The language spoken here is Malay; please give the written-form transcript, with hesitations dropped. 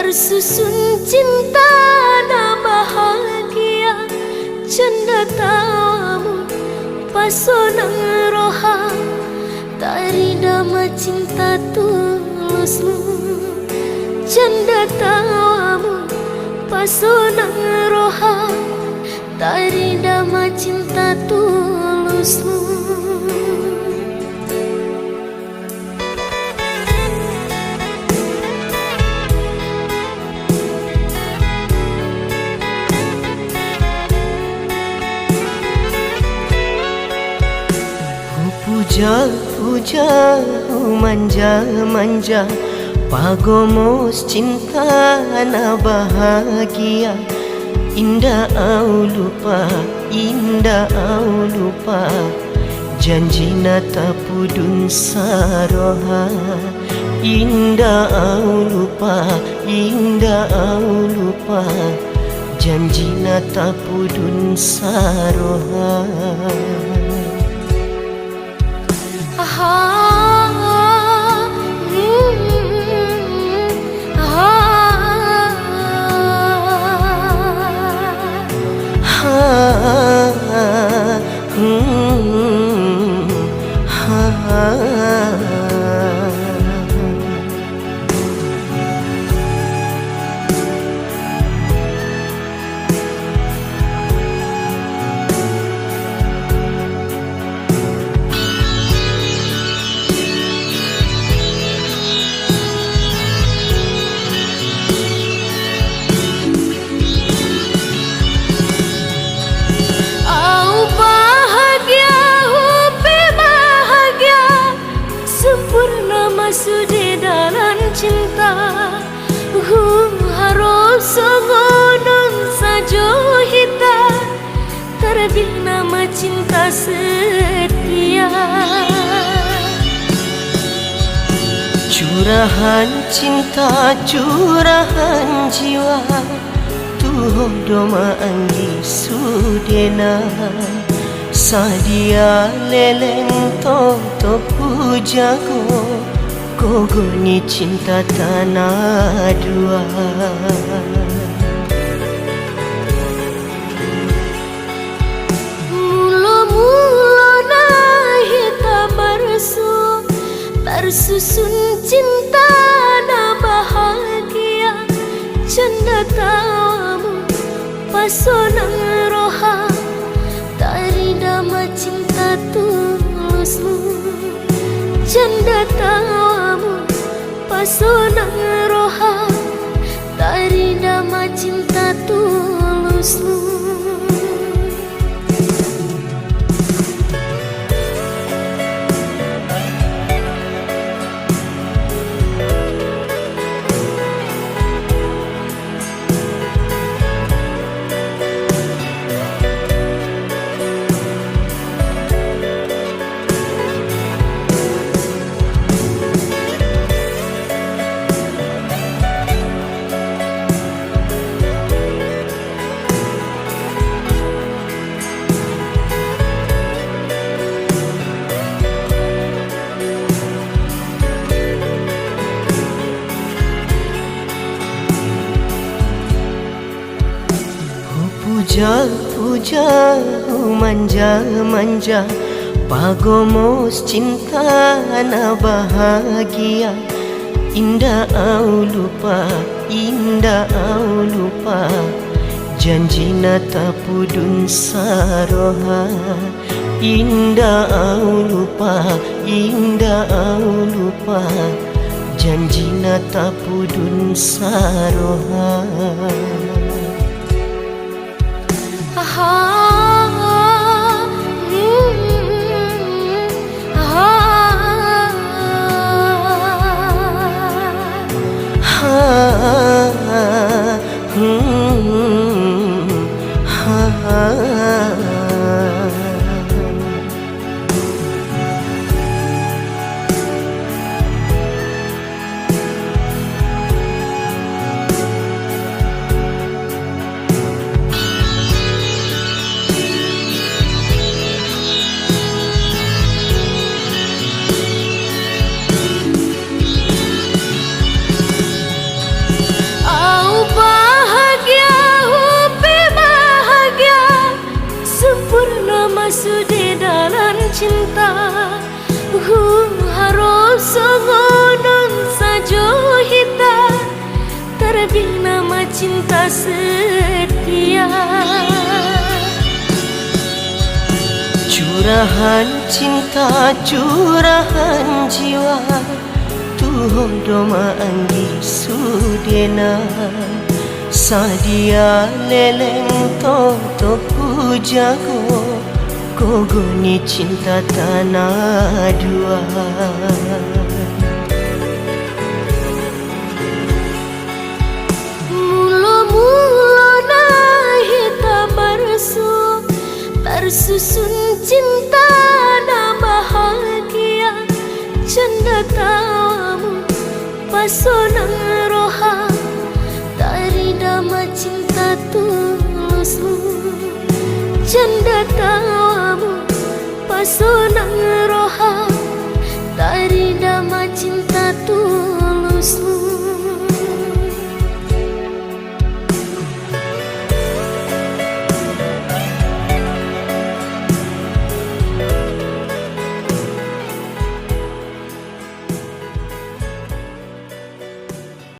tersusun cinta na bahagia, canda tamu pasonang roha, tari dama cinta tulusmu, canda tamu pasonang roha, tari dama cinta tulusmu. Puja-puja, manja-manja, pagomos cinta na bahagia. Indah au lupa, indah au lupa, janji na tapudun saroha. Indah au lupa, indah au lupa, janji na tapudun saroha. Sudah dalam cinta, harus songonon sajo hita, terbina nama cinta setia. Curahan cinta, curahan jiwa, tuh doma anggi sudena. Sadia leleng toto pujago, kogoni cinta tanah dua. Mula-mula nah hita bersu, tersusun cinta na bahagia, canda tamu pasonang roha, tari dama cinta tulusmu, canda tamu pasonang roha, tari dama cinta tulusmu. Puja-puja, manja-manja, pagomos cinta na bahagia. Indah au lupa, indah au lupa, janji na tapudun saroha. Indah au lupa, indah au lupa, janji na tapudun saroha. cinta setia. Curahan cinta, curahan jiwa, Tuhan doma anggi sudena. Sadia leleng toto ku jago, Gogo ni cinta tanah dua. Mula-mula nahi tabarsu, tersusun cinta na bahagia. Canda tawamu pasona roha, tari dama cinta tulusmu. Canda tawamu pasona roha, tari dama cinta tulusmu.